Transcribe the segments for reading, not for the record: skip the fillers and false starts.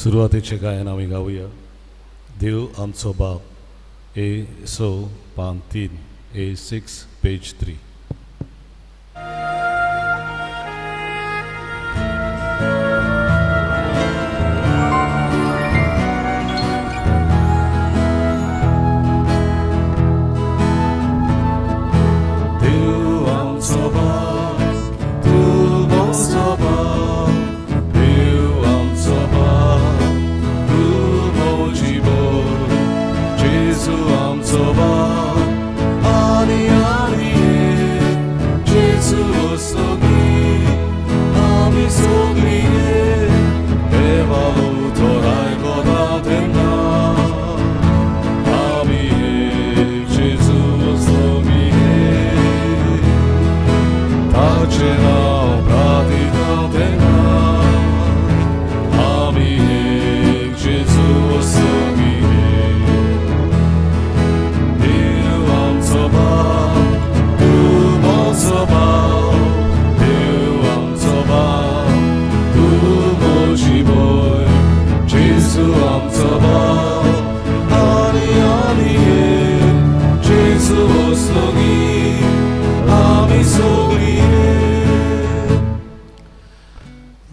सुरुवातीचे गायन आम्ही गाऊया. देव आमचो बाप A पान 3 A6 पेज 3.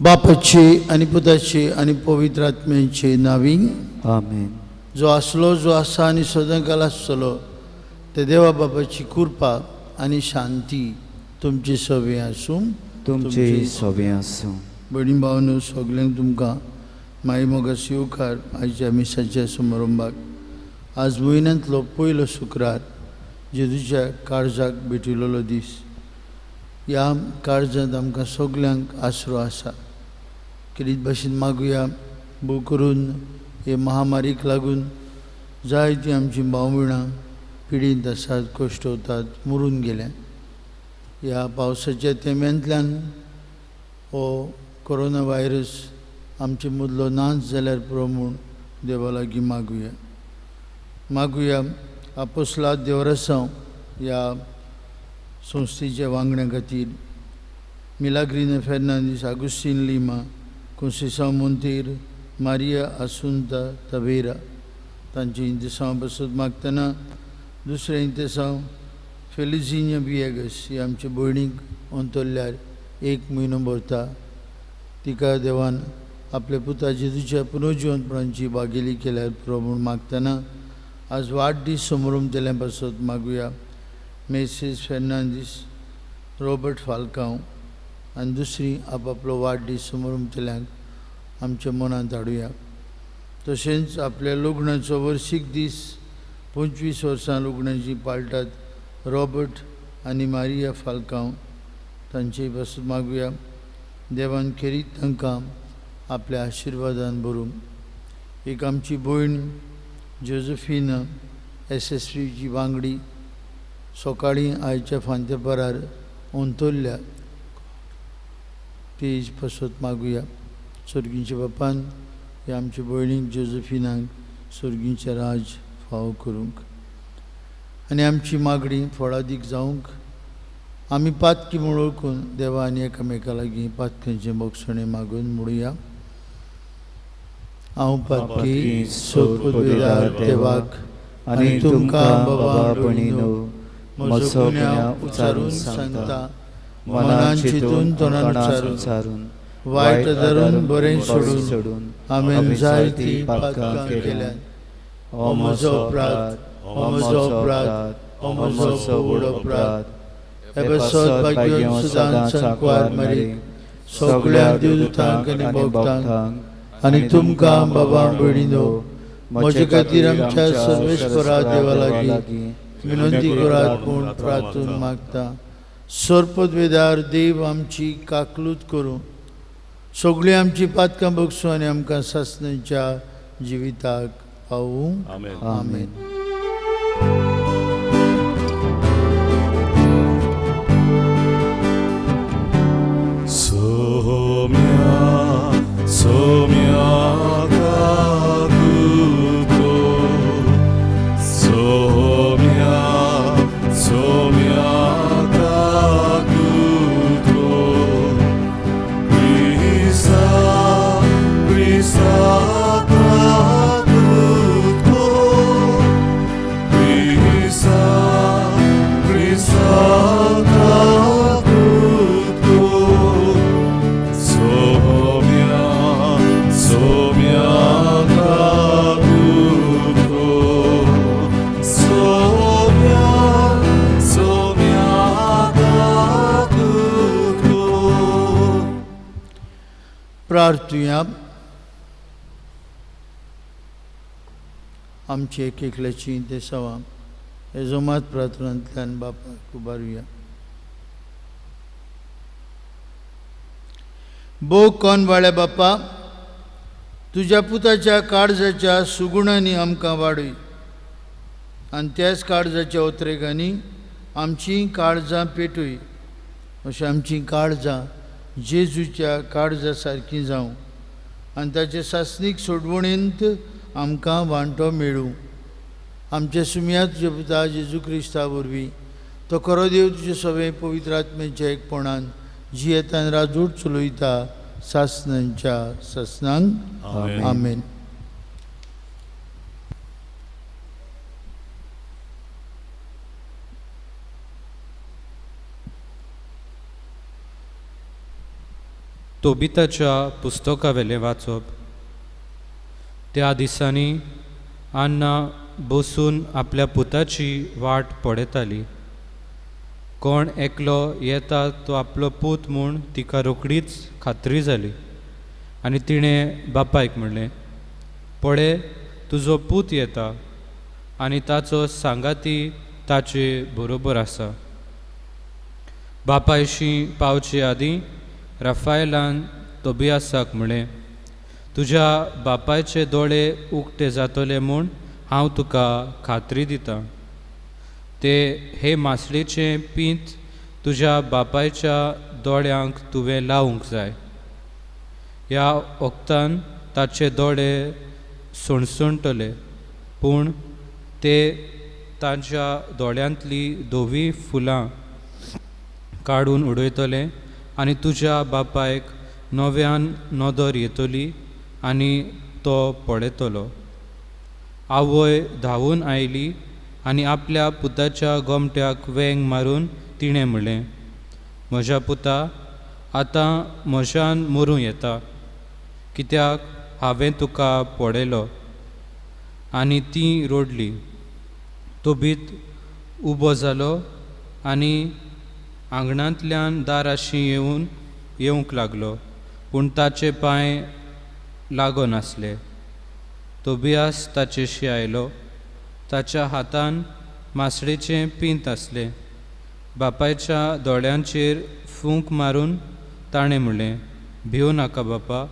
बापाचे आणि पुताचे आणि पवित्र आत्म्याचे नावी आमेन. जो असलो, जो आसा आणि सदांकाल आसतलो ते देवा बापाची कृपा आणि शांती तुमचे सवे आसूं. तुमचे सवे आसूं. बडी भावनो सगल्यांक तुमकां माई मोगास येवकार आयच्या मिसाच्या समारंभाक. आज म्हयन्यांतलो पयलो शुक्रार जेजूच्या काळजाक भेटिल्लो दीस. ह्या काळजांत आमकां सगल्यांक आसरो आसा. कितें भाशेन मागुया भोव करून हे महामारीक लागून जायतीं आमची भाव भयणां पिडींत आसात, कश्टवतात, मरून गेल्या. ह्या पावसाच्या तेंब्यांतल्यान हो कोरोना व्हायरस आमचे मदलो नाच जाल्यार पुरो म्हूण देवा लागीं मागुया आपोस्लाद देवरसांव ह्या संस्थेच्या वांगड्यां खातीर, मिलाग्रीना Fernandes, Agostinho lima, कोन्सेसांव मोंतेर, Maria आसुंता Taberah तांचे इंतेसांव बसत मागतना दुसरे इंतेसांव फेलिझिनिया बिएगस ही आमच्या भयणीक अंतरल्यार 1 म्हयनो भरता. तिका देवान आपल्या पुता जेजूच्या पुनर्जिवंतपणाची बागेली केल्यार पुरो म्हूण मागतना आज वाडदीस समारंभ केल्या बसत मागुया मेसेस फेर्नांदीस, रॉबर्ट फाल्कांव आनी दुसरी आपापलो वाडदीस समारंभ केल्यांक आमच्या मनांत हाडुया. तशेंच आपल्या लग्नाचो वर्सीक दीस 25 वर्सां लग्नाची पाळटात रॉबर्ट आनी मारिया फाल्कांव तांचेय बसत मागुया. देवान खेरीत तांकां आपल्या आशिर्वादान भरूंक. एक आमची भयण जोझफीना SSPची वांगडी सकाळीं आयच्या फांत्या परार अंतरल्या पेज बसत मागुया. सर्गींच्या बापान हे आमच्या भयणीक जोझफिनाक सर्गींचे राज फावो करूंक आनी आमची मागणी फळादीक जावंक आमी पातकी म्हूण ओळखून देवा आनी एकामेका लागीं पातकांचे मोक्षणे मागून म्हणुया. हांव पातकी सोदवेदार देवाक आनी तुमकां बाबा भयणीनो म्हजो गुन्यांव उचारून सांगता. मनान चिंतून तोंडान उच्चारून वायट धरून बरें सोडून हांवें जायतीं पातकां केल्यात. हो म्हजो अपराध, हो म्हजो अपराध, हो म्हजो व्हड अपराध. हे सौभाग्य सुदान सांकवार मारी सगळ्या देवदूतांक आनी भक्तांक आनी तुमकां बाबा भयणीनो म्हजे खातीर आमच्या सर्वेश्वरा देवा लागीं विनंती करात म्हूण प्रार्थून मागता. सर्पद्वेदार देव आमची काकलूत करूं, सगळीं आमची पातकां बगसूं आनी आमकां सासणेच्या जिविताक पावूं. आमेन. आमेन. Krista प्रार्थुया. आमची एक एकल्याची ते सवा हे जोमात प्रार्थनांतल्यान बापाक उबारुया. भोव कोण बाळ्या बापा, तुज्या पुताच्या काळजाच्या सुगुणांनी आमकां वाडय आनी त्याच काळजाच्या उतरेकांनी आमची काळजां पेटय. अशी आमची काळजां जेजूच्या काळजा सारकी जावं आनी ताचे सासणीक सोडवणेंत आमकां वांटो मेळूं. आमच्या सुमया तुज्या पुता जेजू क्रिस्ता वरवीं तो खरो देव तुजे सगळे पवित्र आत्म्याच्या एकपणान जी येतान राजूट चलयता सासणांच्या सासणांक. आमेन. तोबिताच्या पुस्तका वेले वाचप. त्या दिसांनी अन्ना बसून आपल्या पुताची वाट पळयताली. कोण एकलो येता तो आपलो पूत म्हूण तिका रोखडीच खात्री जाली आनी तिणें बापायक म्हणलें, पळय तुजो पूत येता आनी ताचो सांगाती ताचे बरोबर आसा. बापायशी पावचे आदीं राफायलान तोबियासाक म्हणलें, तुज्या बापायचे दोळे उक्ते जातले म्हूण हांव तुका खात्री दितां. ते हे मासळेचें पीत तुज्या बापायच्या दोळ्यांक तुवें लावूंक जाय. ह्या वक्तान ताचे दोळे सणसणटले, पूण ते तांच्या दोळ्यांतलीं धोवी फुलां काडून उडयतले आनी तुज्या बापायक नव्यान नदर येतली आनी तो पळयतलो. आवय धांवून आयली आनी आपल्या पुताच्या गोमट्याक वेंग मारून तिणें म्हणलें, म्हज्या पुता, आतां म्हज्यान मरूं येता, कित्याक हांवें तुका पळयलो. आनी ती रोडली. तोबीत उबो जालो आनी आंगणांतल्यान दाराशी येवंक लागलो, पूण ताचे पांय लागो नासले. तोबियास ताचेशी आयलो. ताच्या हातान मासळेचें पींत आसलें. बापायच्या दोळ्यांचेर फूंक मारून ताणें म्हणलें, भिवू नाका बापा.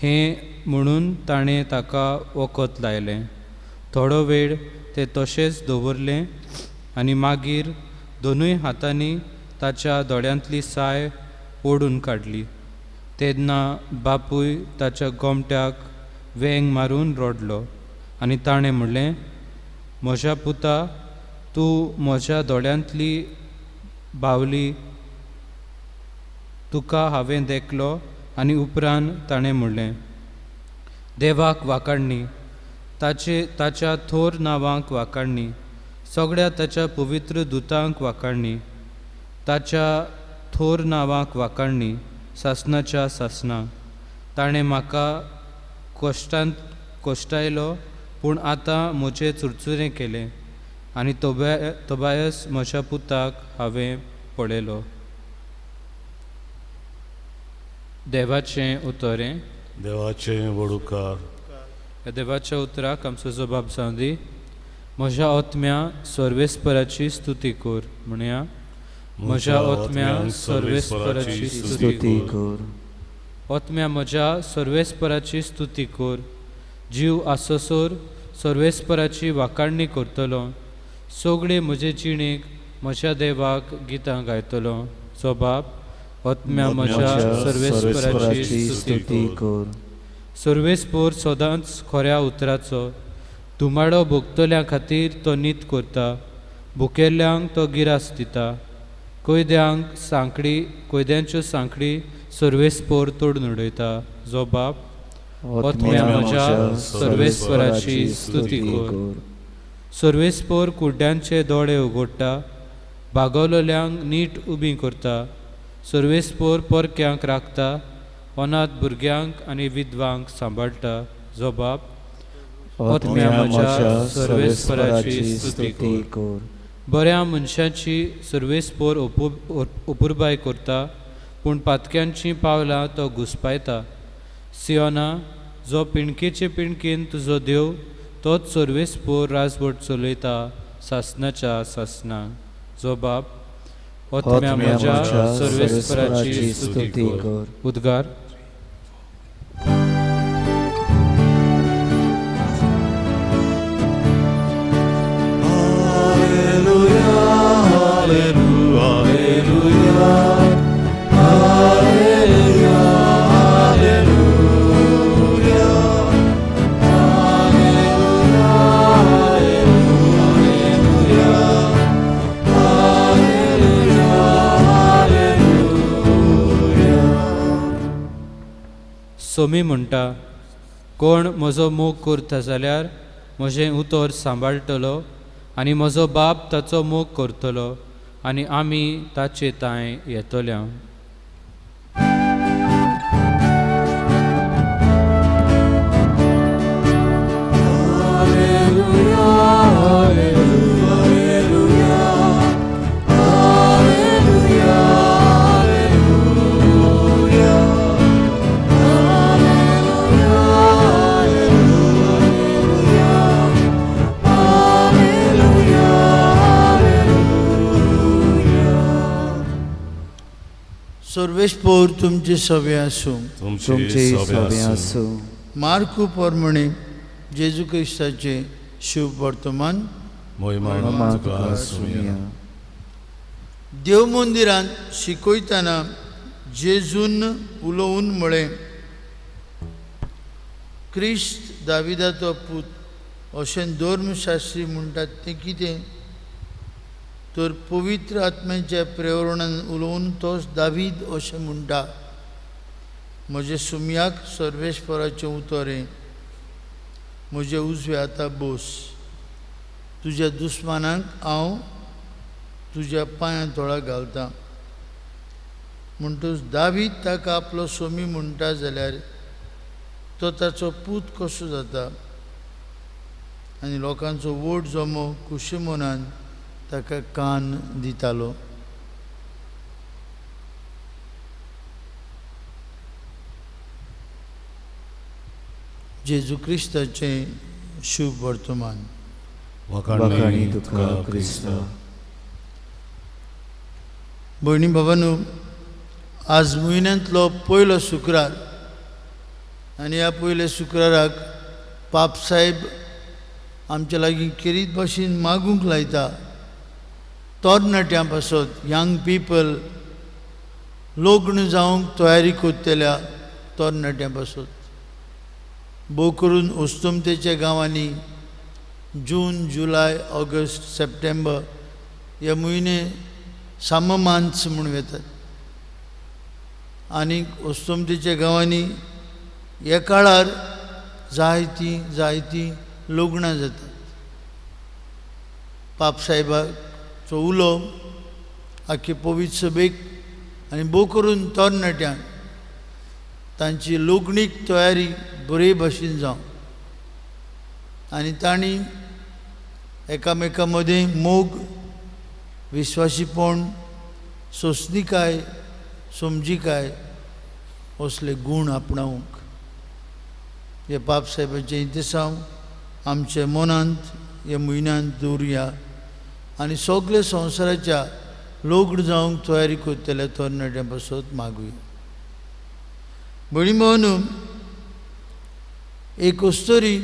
हें म्हणून ताणें ताका वखद लायलें. थोडो वेळ तें तशेंच दवरलें आनी मागीर दोनूय हातांनी ताच्या दोळ्यांतली साय ओडून काडली. तेन्ना बापूय ताच्या गोमट्याक वेंग मारून रोडलो आनी ताणें म्हणलें, म्हज्या पुता, तूं म्हज्या दोळ्यांतली बावली. तुका हांवें देखलो. आनी उपरांत ताणें म्हणलें, देवाक वाखाणणी, ताच्या थोर नांवांक वाखाणणी, सगळ्या ताच्या पवित्र दुतांक वाखाणणी, ताच्या थोर नांवांक वाखाणणी, सासणाच्या सासणांक. ताणें म्हाका कोश्टायलो, पूण आतां म्हजें चुरचुरें केलें आनी तोबायस म्हज्या पुताक हांवें पळयलो. देवाचें उतोरें. देवाचें वडुकार. ह्या देवाच्या उतराक आमचो जबाब जावं दी. म्हज्या आत्म्या सर्वेस्पराची स्तुती कर. म्हणया, म्हज्या आत्म्या सर्वेस्पराची स्तुती कर. आत्म्या म्हज्या सर्वेस्पराची स्तुती कर. जीव आसोसोर सर्वेस्पराची वाखाणणी करतलो. सगळे म्हजे जिणेक म्हज्या देवाक गितां गायतलो. जबाब. आत्म्या म्हज्या सर्वेस्पराची स्तुती कर. सर्वेस्पर सदांच खऱ्या उतराचो. धुमाडो भोगतल्या खातीर तो नीत करता. भुकेल्ल्यांक तो गिरास दिता. कोयद्यांच्यो सांखळी सर्वेस्पर तोडून उडयता. जबाब. आत्म्या म्हज्या सर्वेस्पराची स्तुती कर. सर्वेस्पर कुड्ड्यांचे दोळे उगडटा. भागवलेल्यांक नीट उबीं करता. सर्वेस्पर परक्यांक राखता. अनाथ भुरग्यांक आनी विधवांक सांबाळटा. जबाब. आत्म्या म्हज्या सर्वेस्पराची स्तुती कर. बऱ्या मनशाची सर्वेस्पर उपुरबाय करता, पूण पातक्यांची पावलां तो घुस्पायता. सियोना, जो पिणकेचे पिणकेन तुजो देव तोच सर्वेस्पोर राजवट चलयता सासनाच्या सासना. जो बाप ओतम्या म्हज्या सर्वेस्पराची स्तुती कर. उद्गार. सोमी म्हणटा, कोण म्हजो मोग करता जाल्यार म्हजें उतर सांबाळटलो आनी म्हजो बाप ताचो मोग करतलो आनी आमी ताचे ताय येतल्या. सर्वेस्पोर तुमचे सवे आसूं. तुमचे सवे आसूं. मार्कू पोरमणे जेजू क्रिस्ताचे शुभ वर्तमान. महिमा तुका आसूं. देव मंदिरांत शिकयतना जेजून उलोवन म्हळें, क्रिस्त दाविदाचो पूत अशें धर्मशास्त्री म्हणटात तें कितें? तर पवित्र आत्म्याच्या प्रेरणान उलोवन तोच दावीद अशें म्हणटा, म्हजे सुमयाक सर्वेस्पराचें उतरें, म्हजे उजवे हाता बोस, तुज्या दुस्मानांक हांव तुज्या पांयां तळा घालता. म्हणटच दावीद ताका आपलो सोमी म्हणटा जाल्यार तो ताचो पूत कसो जाता आनी लोकांचो वोट जमो खुशी मनान ताका कान दितालो. जेजू क्रिस्ताचें शुभ वर्तमान. वखाणी तुका क्रिस्त. भयणी बाबांनो, आज म्हयन्यांतलो पयलो शुक्रार आनी ह्या पयल्या शुक्राराक पाप साहेब आमच्या लागीं केरीत भाशेन मागूंक लायता. तरणाट्यां पासत यंग पीपल लग्न जावंक तयारी करतल्या तरणाट्यां पासत भोव करून ओस्तुमतेच्या गांवांनी जून, जुलय, ऑगस्ट, सप्टेंबर हे म्हयने साममांच म्हणून येतात. आनी ओस्तुमतेच्या गांवांनी ह्या काळार जायतीं लग्नां जातात. पापसाहेबाचो उलो आख्खे पवित्र सभेक आनी भोव करून तरणाट्यांक तांची लग्नीक तयारी बरे भाशेन जावं आनी तांणी एकामेका मदें मोग, विश्वासीपण, सोंसणीकाय, समजीकाय असले गूण आपणावंक हे पापसाहेबाचे इंतसांव आमच्या मनांत ह्या म्हयन्यांत दवरुया आनी सगळे संवसाराच्या लग्न जावंक तयारी करतल्या तरणाट्यां पासत मागुया. भयणी भावांनो, एक अस्तरी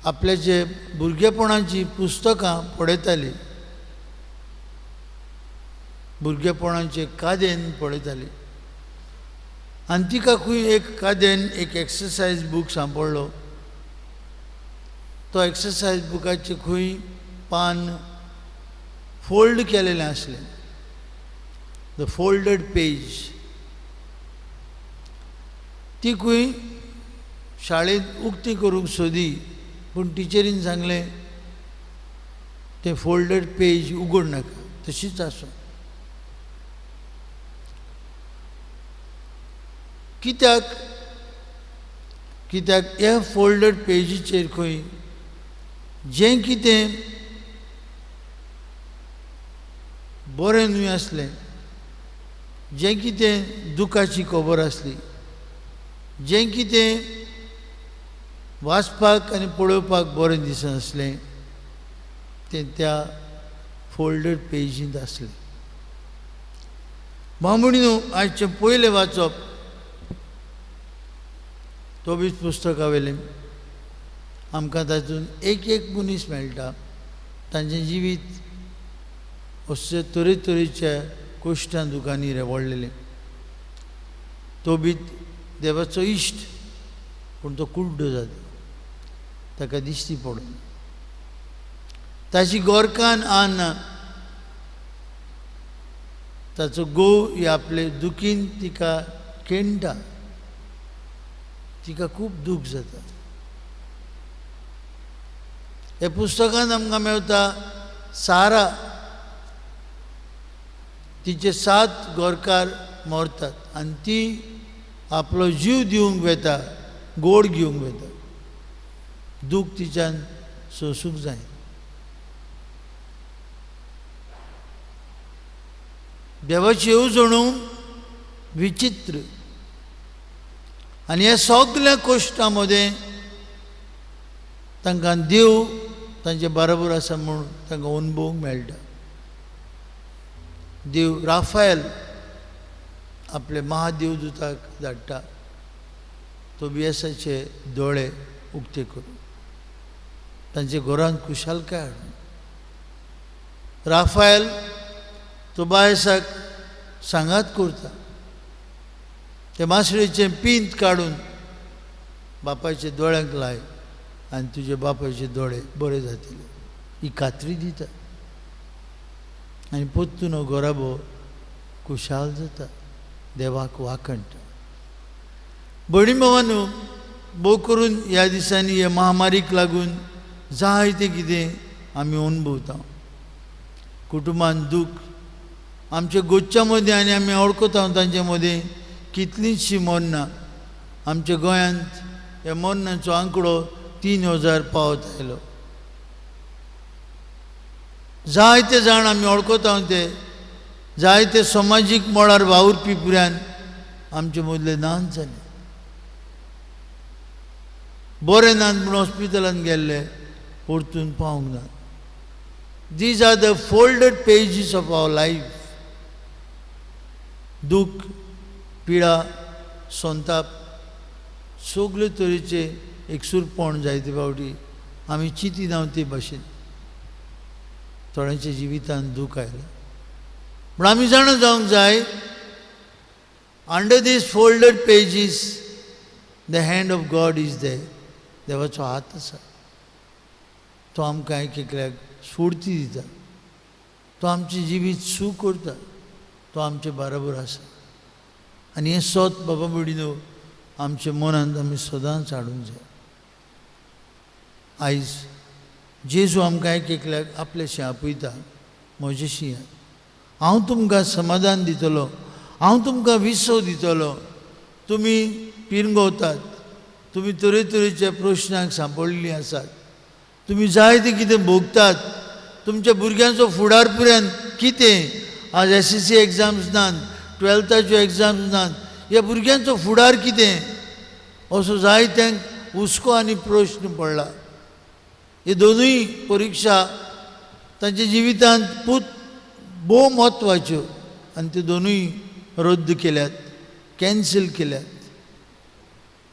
आपल्याचे भुरगेपणाची पुस्तकां पळयताली, भुरगेपणाचे कादेन पळयताली आनी तिका खंय एक कादेन एक एक्सरसायज बूक सांपडलो. तो एक्सरसायज बुकाचे खंय पान फोल्ड केलेलें आसलें, द फोल्डेड पेज. ती खंय शाळेंत उक्ती करूंक सोदी पूण टिचरीन सांगलें तें फोल्डेड पेज उगड नाका, तशीच आसूं. कित्याक ह्या फोल्डेड पेजीचेर खंय जें कितें बरें न्हय आसलें, जें कितें दुखाची खबर आसली जें कितें वाचपाक आनी पळोवपाक बरें दिसनासलें तें त्या फोल्डेड पेजींत आसलें. बामणीनो आयचें पयलें वाचप तोबीत पुस्तकावेलें. आमकां तातूंत एक एक मनीस मेळटा तांचें जिवीत अशे तरेतरेच्या कश्टां दुखांनी रेवळ्ळेलें. तोबीत देवाचो इश्ट पूण तो कुड्डो जाता, ताका दिश्टी पडून ताची गोरकान आना. ताचो घोव हे आपले दुखीन तिका केणटा, तिका खूब दूख जाता. हे पुस्तकांत आमकां मेळटा सारा, तिचे 7 गोरकार मरतात आनी ती आपलो जीव दिवंक वेता, गोड घेवंक वेता. दूख तिच्यान सोसूंक जाय. देवाची येवजण विचित्र आनी ह्या सगळ्या कश्टां मदें तांकां देव तांचे बरोबर आसा म्हणून तांकां अनुभवूंक मेळटा. देव राफायल आपले महादेवदूताक धाडटा तोबियासाचे दोळे उक्ते करून तांचे घरांत खुशालकाय हाडून. राफायल तोबायसाक सांगात करता ते मासळेचें पिंत काडून बापायच्या दोळ्यांक लाय आनी तुजे बापायचे दोळे बरे जातले ही खात्री दिता. आनी पोत्तून हो घोराबो खुशाल जाता, देवाक वाखणटा. भयणी भावांनो, भोव करून ह्या दिसांनी ह्या महामारीक लागून जायतें कितें आमी अनुभवता. कुटुंबांत दूख आमच्या गोच्या मदीं आनी आमी वळखता तांचे मदीं कितलींशीं मरणां. आमच्या गोंयांत ह्या मरणांचो आंकडो 3000 पावत आयलो. जायते जाण आमी वळखता ते जायते समाजीक मळार वावुरपी पुरान आमचे मदले नांत जाले. बरें नात म्हूण हॉस्पिटलांत गेल्ले परतून पावूंक ना. These are the folded pages of our life. दूख, पिडा, संताप सगळे तरेचे एकसूरपण जायते फावटी आमी चिंतिना ते भाशेन थोड्यांच्या जिवितांत दूख आयलें. पूण आमी जाणा जावंक जाय under this folded pages the hand of God is there. देवाचो हात आसा. तो आमकां एक एकल्याक स्फूर्ती दिता. तो आमचें जिवीत सूख करता. तो आमचे बरोबर आसा. आनी हें सत बाबा भयणीनो आमच्या मनांत आमी सदांच हाडूंक जाय. आयज जेजू आमकां एक एकल्याक आपलेशें आपयता. म्हजेशी हांव तुमकां समाधान दितलो, हांव तुमकां विसव दितलो. तुमी पिरगोवतात, तुमी तरेतरेच्या प्रश्नांक सांपडलेलीं आसात, तुमी जायते कितें भोगतात. तुमच्या भुरग्यांचो फुडार पर्यंत कितें आज SSC एग्जाम्स नात, 12थाच्यो एग्जाम्स नात. ह्या भुरग्यांचो फुडार कितें असो जायत्यांक हुस्को आनी प्रश्न पडला. हे दोनूय परिक्षा तांच्या जिवितांत भोव म्हत्वाच्यो आनी त्यो दोनूय रद्द केल्यात, कॅन्सल केल्यात.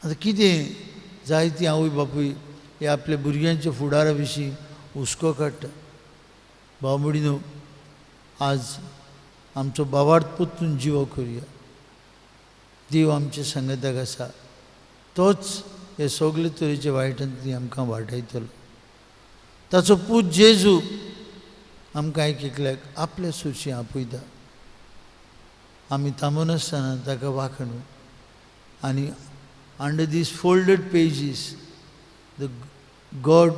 आतां कितें जायतीं आवय बापूय हे आपल्या भुरग्यांच्या फुडारा विशीं हुस्को काडटा. भाव भयणीनो, आज आमचो बाबार्थ पोत्तून जिवो करुया. देव आमच्या संगताक आसा. तोच हे सगळे तरेचे वायटांतली आमकां वाटायतलो. ताचो पूत जेजू आमकां एक एकल्याक आपल्या सुरशी आपयता. आमी थांबनासतना ताका वाखणू आनी under this folded pages the God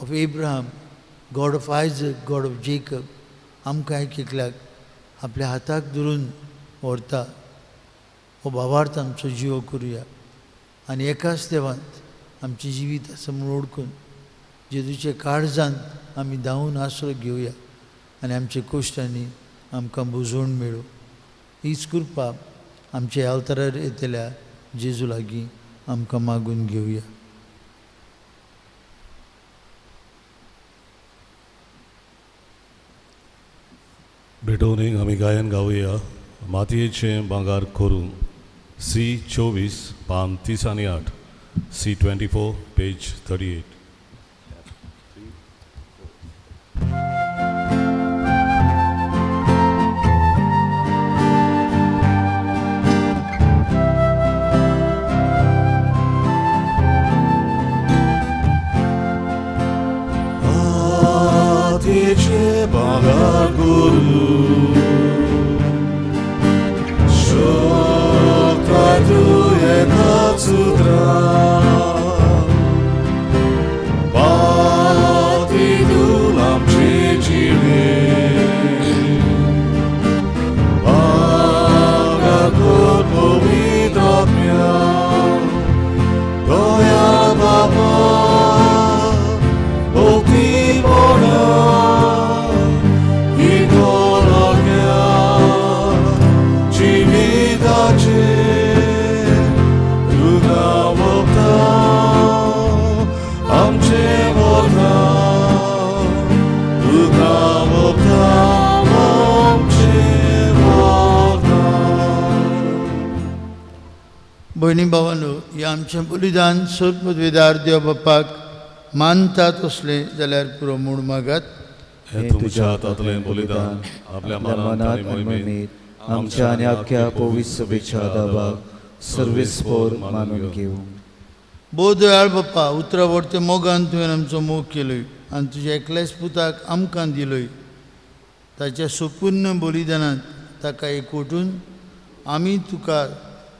of Abraham, God of Isaac, God of Jacob आमकां एक एकल्याक आपल्या हाताक धरून व्हरता. हो भावार्थ आमचो जिवो करुया आनी एकाच देवांत आमचें जिवीत आसा म्हूण ओळखून जेजूचे काळजांत आमी धांवून आसरो घेवया आनी आमच्या कश्टांनी आमकां बुजवण मेळूं. हीच कृपा आमच्या अवतारार येतल्या जेजू लागीं आमकां मागून घेवया. भेटवणीक आमी गायन गावया मातयेचें भांगार करून C24 पान 38 C24 पेज 38. 마티체 방ар 그루 쇼타두에 나츠드라 바티두 남치지리 방ar 굿보비드라며 도야 바바 भयणी भावांनो, हे आमचें बलिदान सोदपदवेदार देव बापाक मानतात असलें जाल्यार पुरो म्हूण मागात. हे तुमच्या हातांतलें बलिदान आपल्या मनांत आनी मोहिमेंत आमच्या आनी आख्या पवित्र सभेच्या दाबाक सर्वेस्पोर मानून घेवं. भोव दयाळ बाप्पा, उतरावरते मोगान तुवें आमचो मोग केलोय आनी तुज्या एकल्याच पुताक आमकां दिलोय. ताच्या संपूर्ण बलिदानांत ताका एकवटून आमी तुका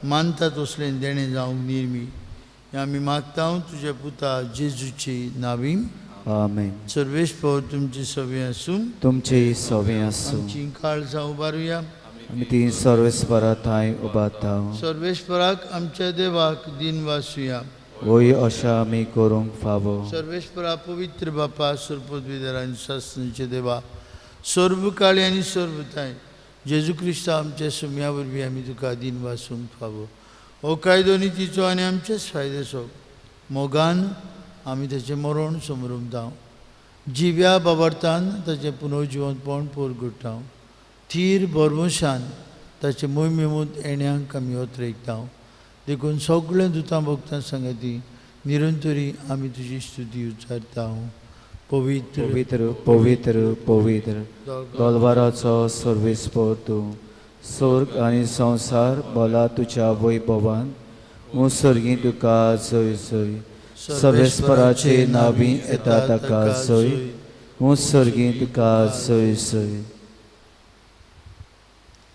मानतात असलें देणें जावंक निर्मी. हें आमी मागता तुज्या पुता जेजूची नांवीं. आमेन. सर्वेस्पोर तुमची सवे आसूं. तुमचे सवे आसूं. आमची काळजां उबारुया. आमी ती सर्वेस्परा थंय उबारता. सर्वेस्पराक आमच्या देवाक दिन वासुया. वय अशें आमी करूंक फावो. सर्वेस्परा पवित्र बापा, सर्वपदवीधर आनी शास्त्रीचे देवा, सर्वकाळी आनी सर्वथांय जेजू क्रिस्त आमच्या सुम्या वरवीं आमी तुका दिन वासूंक फावो. हो कायदो नितीचो आनी आमचेच फायद्याचो मोगान आमी ताचें मरण समरुमता. जिव्या बाबार्थान ताचें पुनर्जिवंतपण परगट्टा. थीर बरमुशान ताचे मोहिमेमूत येण्याक आमी ओतरेकता. देखून सगळ्या दुतां भक्तां सांगाती निरंतरी आमी तुजी स्तुती उच्चारता. पवित्र पवित्र पवित्र पवित्र तलवाराचो सर्वेस्पोर तूं. स्वर्ग आनी संवसार बोला तुज्या वैभवान. मुसर्गी तुका जय जय. सर्वेस्पराचे नांवीं येता ताका जय. मुसर्गी तुका जय जय.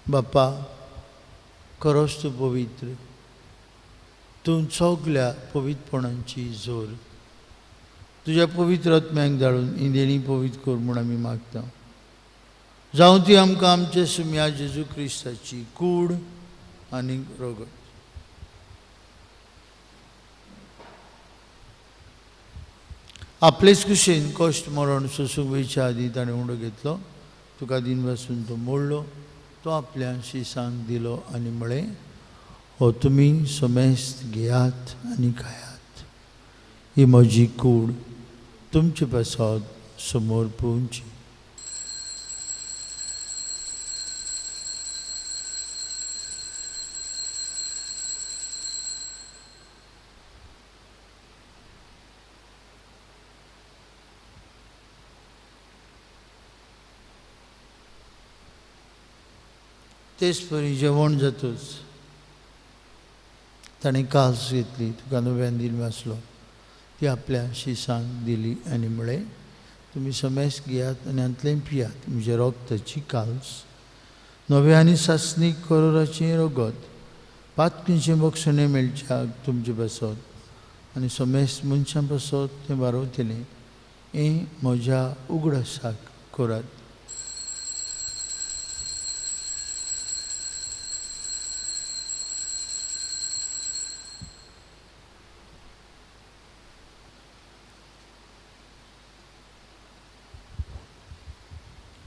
बाप्पा, खरोच तूं पवित्र. तूं सगल्या पवित्रपणांची जोर. तुज्या पवित्र आत्म्याक धाडून ही देणी पवित्र कर म्हूण आमी मागता. जावं ती आमकां आमचे सुम्या जेजू क्रिस्ताची कूड आनी रोगट. आपलेच कुशीन कश्ट मरण सोसूंक वयच्या आदीं ताणें उंडो घेतलो. तुका दिन वासून तो मोडलो. तो आपल्या शिसांक दिलो आनी म्हळें, हो तुमी समेस्त घेयात आनी खायात. ही म्हजी कूड तुमचे पासत समोर पोवची. तेच परी जेवण जातूच ताणें काल्स घेतली. तुका नव्यान दिलो आसलो. ती आपल्या शिसांक दिली आनी म्हळें, तुमी समेस्त घेयात आनी हांतलें पियात. म्हज्या रोगताची काल्स. नवे आनी सासणीक करोराचें रगत पातकीचें बक्षणें मेळच्याक तुमचे पासत आनी समेस्त मनशां पासत तें वारवतलें. हें म्हज्या उगडासाक करात.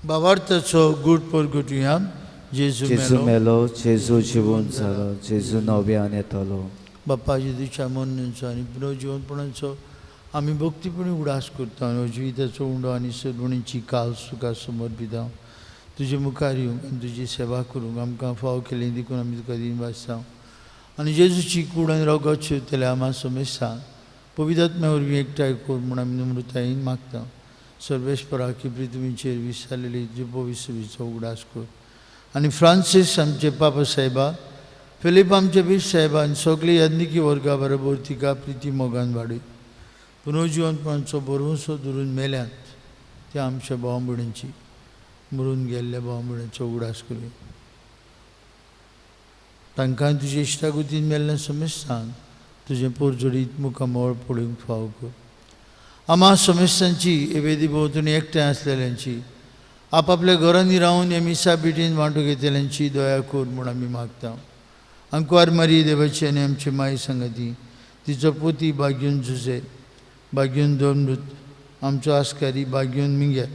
भावार्थाचो गूढ परगटुया. जेजू जेजू मेलो मेलो जेजू जिवून जालो जेजू नव्यान येतलो बाप्पा जेजूच्या मननेचो आनी पुनर्जिवनपणाचो आमी भक्तीपणी उडास करता आनी जिविताचो उंडो आनी सदवणीची काल सुखा समर्पिता तुजे मुखार येवंक आनी तुजी सेवा करूंक आमकां फाव केलें देखून आमी तुका दिन वाचता आनी जेजूची कूड आनी रगत शिवतले आमा समेस्ता पवित्रात्म्या वरवीं एकठांय कर म्हूण आमी नम्रतायेन मागता सर्वेस्परा की पृथ्वीचेर विसारलेली तुजे पवित्रविचो उगडास कर आनी फ्रांसीस आमचे पापा साहेबा फिलीप आमचे बीश साहेबा आनी सगळी याज्ञिकी वर्गा बरोबर तिका प्रिती मोगान वाडय पुनर्जिवनपणाचो बरोवसो धरून मेल्यांत त्या आमच्या भाव भयणींची मरून गेल्ल्या भाव भयणीचो उगडास करूं तांकां तुजे इश्टागुतीन मेल्ल्या समेस्तान तुजें पोरजोडीत मुखामोळ पडूंक फाव कर आमा समेस्तांची एवेदी भोंवतणी एकठांय आसलेल्यांची आपआपल्या घरांनी रावन ह्या मिसा बेटीन वांटो घेतल्यांची दया कर म्हूण आमी मागता अंकुवार मारी देवाची आनी आमची माय संगती तिचो पोती भाग्यून झुजे भाग्यून दोमृत आमचो आस्कारी भाग्यून मिंगे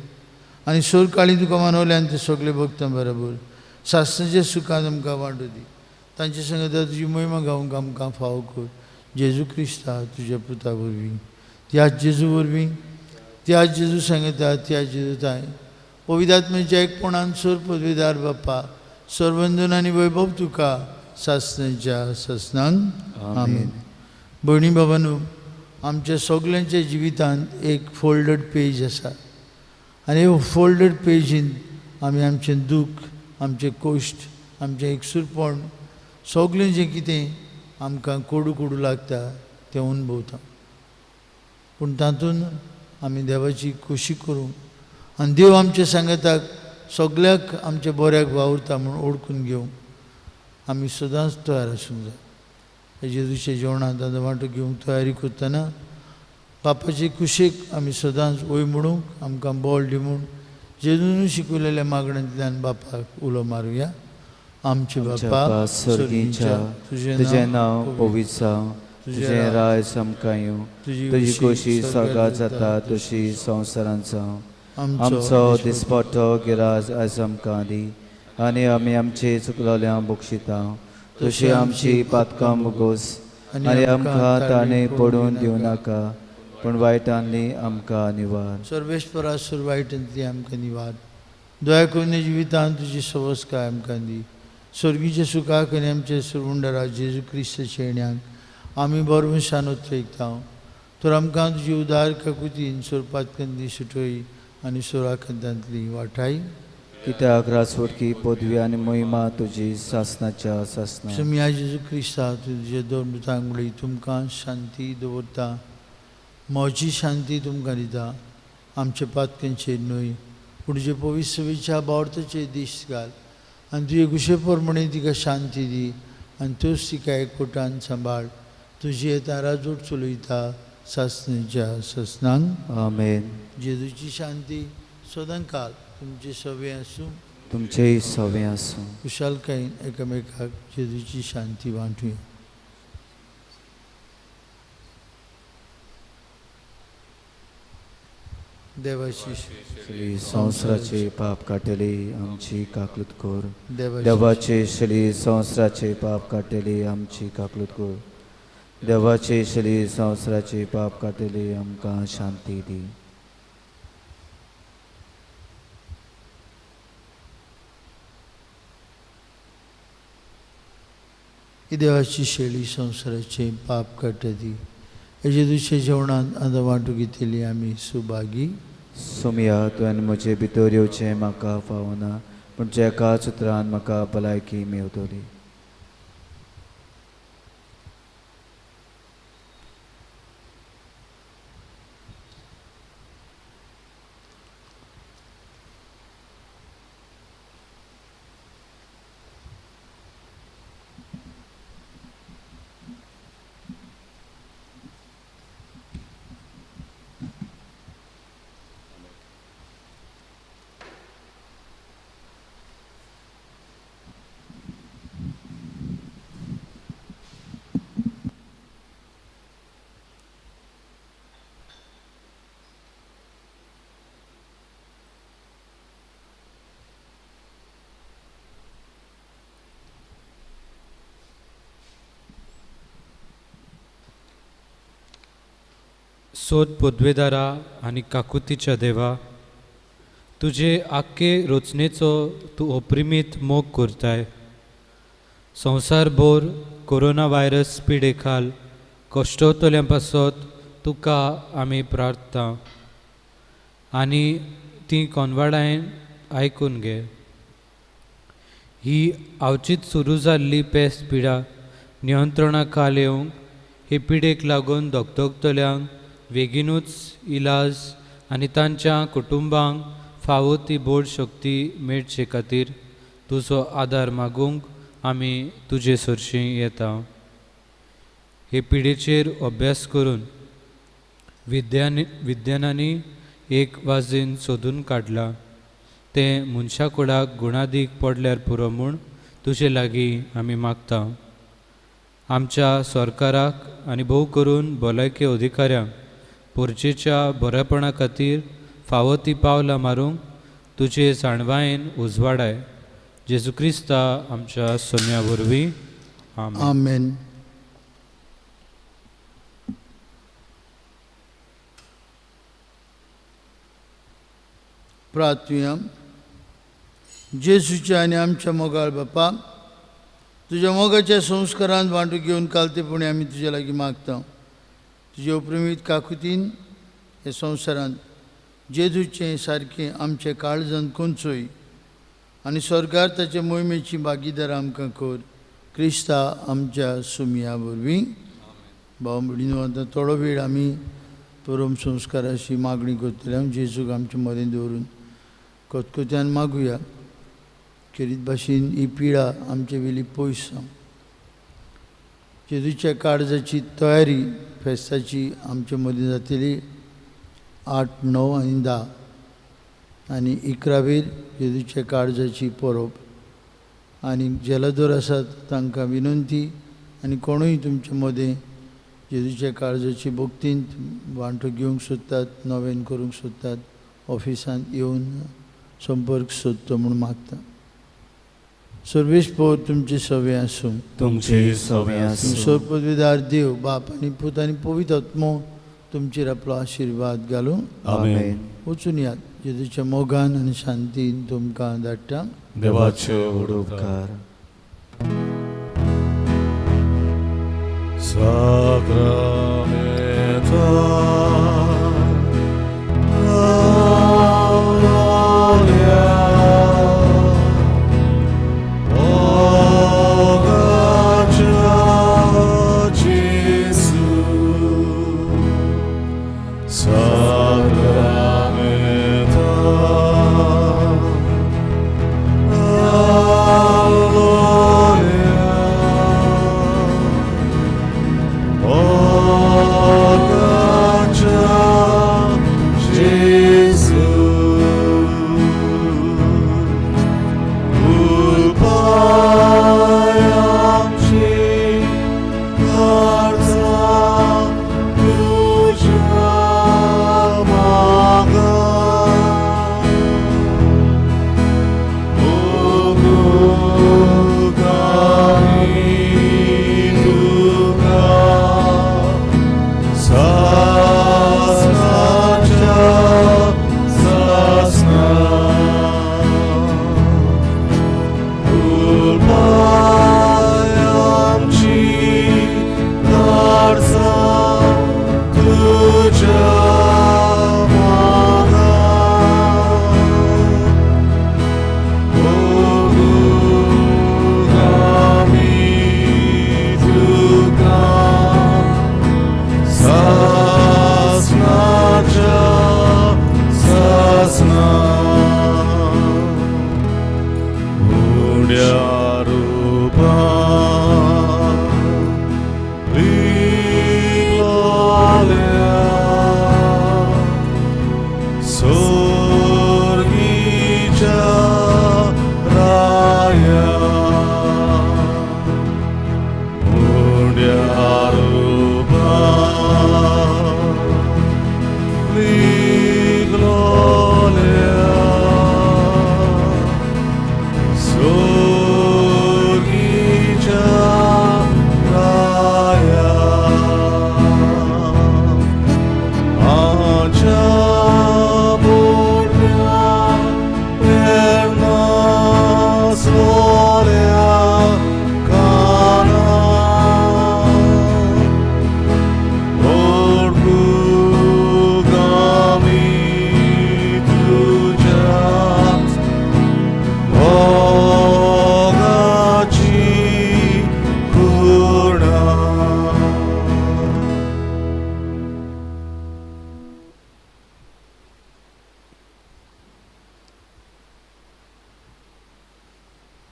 आनी सोर काळी तुका मानवल्यान ते सगळे भक्तां बरोबर सासणाच्या सुखान आमकां वांटो दी तांचे संगता तुजी महिमा गावंक आमकां फाव कर जेजू क्रिस्ता तुज्या पुता वरवीं त्याच जेजू वरवीं त्याच जेजू सांगता त्याच जेजू ताय पवित्रात्म्याच्या एकपणान सोर पदवीदार बाप्पा सर्वंदन आनी वैभव तुका सासणाच्या ससनांक आमेन भयणी बाबांनो आमच्या सगळ्यांच्या जिवितांत एक फोल्डड पेज आसा आनी ह्या फोल्डड पेजीन आमी आमचें दूख आमचें कश्ट आमचें एकसूरपण सगळें जें कितें आमकां कोडू कोडू लागता तें अनुभवता पूण तातूंत आमी देवाची खोशी करूं आनी देव आमच्या सांगताक सगळ्याक आमच्या बऱ्याक वावुरता म्हूण ओळखून घेवंक आमी सदांच तयार आसूंक जाय जेजूच्या जेवणांत आतां वांटो घेवंक तयारी करतना बापाचे कुशेक आमी सदांच वय म्हणूंक आमकां बोल दी म्हूण जेजून शिकयलेल्या मागण्यांतल्यान बापाक उलो मारुया आमचे बापा सर्गीच्या तुजें नांव पवित्र जावं तुजें राय आमकां येवं तुजी खोशी स्वर्गांत जाता तशी संवसारांत जावं आमचो दिसपट्टो गिराज आयज आमकां दी आनी आमी आमचे चुकलोल्यांक बक्षिता तशी आमची पातकां मुगोस आनी आमकां ताणें पडून दिवं नाका पूण वायटांतली आमकां निवार सर्वेस्परा सुर वायटांतली आमकां निवार दया करून जिवितांत तुजी सवस्काय आमकां दी स्वर्गीच्या सुखाक आनी आमचे सुरवंडरा जेजू क्रिस्ताच्या येण्याक आमी बरवशान उतरयता तर आमकां तुजी उदार काकुतीन सोरपातकांतली सुटोय आनी सोराखंतांतली वाटाय कित्याक राजवटकी पदवी आनी मोहिमा तुजी सासनाच्या सासना समया जेजू क्रिस्ता तुजे दोन मृतांगुळी तुमकां शांती दवरता म्हजी शांती तुमकां दिता आमच्या पातकांचेर न्हय पूण जे पवित्र सभेच्या बावर्थाचेर दीस घाल आनी तुजे कुशे प्रमाणे तिका शांती दी आनी तूंच तिका एकवटान सांबाळ तुजी येता राजवट चलयता सासणेच्या ससनांक आमेन जेजूची शांती सदां काल तुमचे सवे आसूं तुमचेय सवें आसूं कुशालकायेन एकामेकाक जेजूची शांती वांटुया देवाची संवसाराचे पाप काटली आमची काकलूत कोर देवाची देवाचे शली संवसाराचे पाप काटली आमची काकलूत कोर देवाचे शली संवसाराचे पाप काटली आमकां शांती दी ही देवाची शेळी संवसाराचे पाप काटती हेजे दुसरे जेवणांत आतां वांटू घेतली आमी सुभागी सोमया तुवें म्हजे भितर येवचें म्हाका फावना पूण जेकाच उतरान म्हाका भलायकी मेवतली सोद पदवेदारा आनी काकुतीच्या देवा, तुजे आख्खे रचनेचो तूं अप्रिमीत मोग करताय. संवसारभर कोरोना व्हायरस पिडे खाल कश्टवतल्यां पासत तुका आमी प्रार्थना आनी ती कोनवाडायन आयकून घे. ही आवचीत सुरू जाल्ली पेस्त पिडा नियंत्रणा खाल येवंक हे पिडेक लागून दोगतोगतल्यांक बेगीनूच इलाज आनी तांच्या कुटुंबांक फावो ती बोड शक्ती मेळचे खातीर तुजो आदार मागूंक आमी तुजे सरशीं येता. हे पिडेचेर अभ्यास करून विज्ञानांनी एक वाजेन सोदून काडला तें मनशा कुडाक गुणादीक पडल्यार पुरो म्हूण तुजे लागीं आमी मागता. आमच्या सरकाराक आनी भोव करून भलायकी अधिकाऱ्यांक पोरचेच्या बरेपणा खातीर फावो ती पावलां मारूंक तुजे जाणवायेन उजवाडाय. जेजू क्रिस्ता आमच्या सोन्या वरवीं आमेन. आमेन. प्रार्थुया. जेजूच्या आनी आमच्या मोगाळ बापा, तुज्या मोगाच्या संस्कारांत वांटो घेवन कालतेपणी आमी तुजे लागीं मागता. तुजे अप्रिमीत काकुतीन हे संवसारांत जेजूचें सारकें आमचे काळजांत खंयचोय आनी स्वर्गार ताचे मोहिमेची भागीदार आमकां कर. क्रिस्ता आमच्या सुमया वरवीं. भाव भयणीनो, आतां थोडो वेळ आमी परम संस्काराची मागणी करतले. जेजूक आमचे मदें दवरून खतखत्यान मागुया. खेरीत भाशेन ही पिडा आमचे वेली पयस जावं. जेजूच्या काळजाची तयारी फेस्ताची आमचे मदीं जातली 8, 9 आनी 10 आनी 11 जेजूच्या काळजाची परब. आनी जेलादोर आसात तांकां विनंती आनी कोणूय तुमचे मदें जेजूच्या काळजाची भक्तींत वांटो घेवंक सोदतात, नवें करूंक सोदतात, ऑफिसांत येवन संपर्क सोदतो म्हूण मागता. सर्वेस्पर तुमची सवय आसूं. तुमची सवय आसूं. ईश्वर पदवीदार देव बाप आनी पूत आनी पवित्र आत्मो तुमचेर आपलो आशिर्वाद घालूं. आमेन. वचून यात. जेजूच्या मोगान आनी शांतीन तुमकां धाडटा. देवाच्यो उपकार.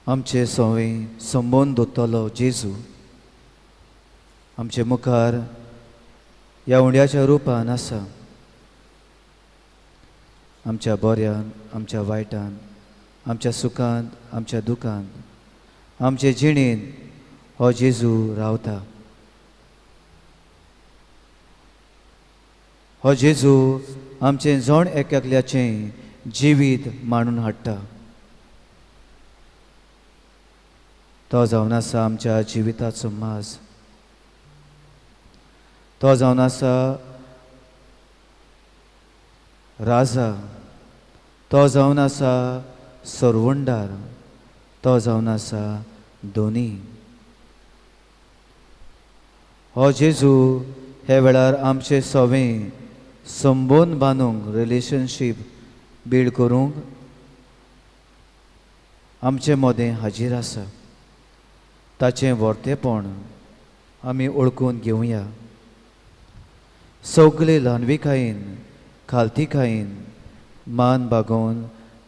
आमचे सवय संबोवन दवरतलो जेजू आमचे मुखार ह्या उंड्याच्या रुपान आसा. आमच्या बऱ्यान आमच्या वायटान आमच्या सुखांत आमच्या दुखांत आमचे जिणेन हो जेजू रावता. हो जेजू आमचे जण एकल्याचें जिवीत मांडून हाडटा. तो जावन आसा आमच्या जिविताचो माज. तो जावन आसा राजा. तो जावन आसा सरवंडार. तो जावन आसा दोनी. हो जेजू हे वेळार आमचे सवें संबोवन बांदूंक रिलेशनशीप बिल्ड करूंक आमचे मोदें हाजीर आसा. ताचें वर्तेपण आमी ओळखून घेवया. सगळे ल्हानविकायेन खालतीकायेन मान बागोवन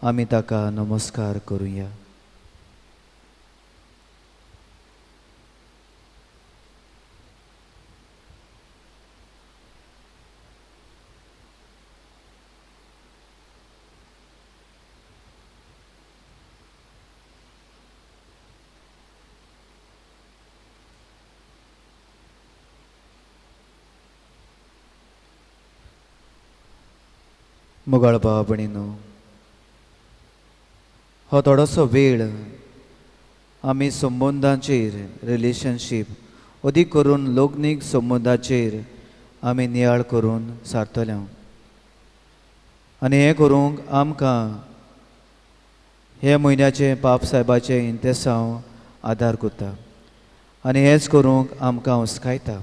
आमी ताका नमस्कार करुया. मुगाळ भाव भयणीनो, हो थोडोसो वेळ आमी संबंदांचेर रिलेशनशीप अदीक करून लोकनीक संबंदांचेर आमी नियाळ करून सारतले. आनी हें करूंक आमकां हे म्हयन्याचे पाप साहेबाचे इंतेसांव आदार करता आनी हेंच करूंक आमकां हुस्कायता.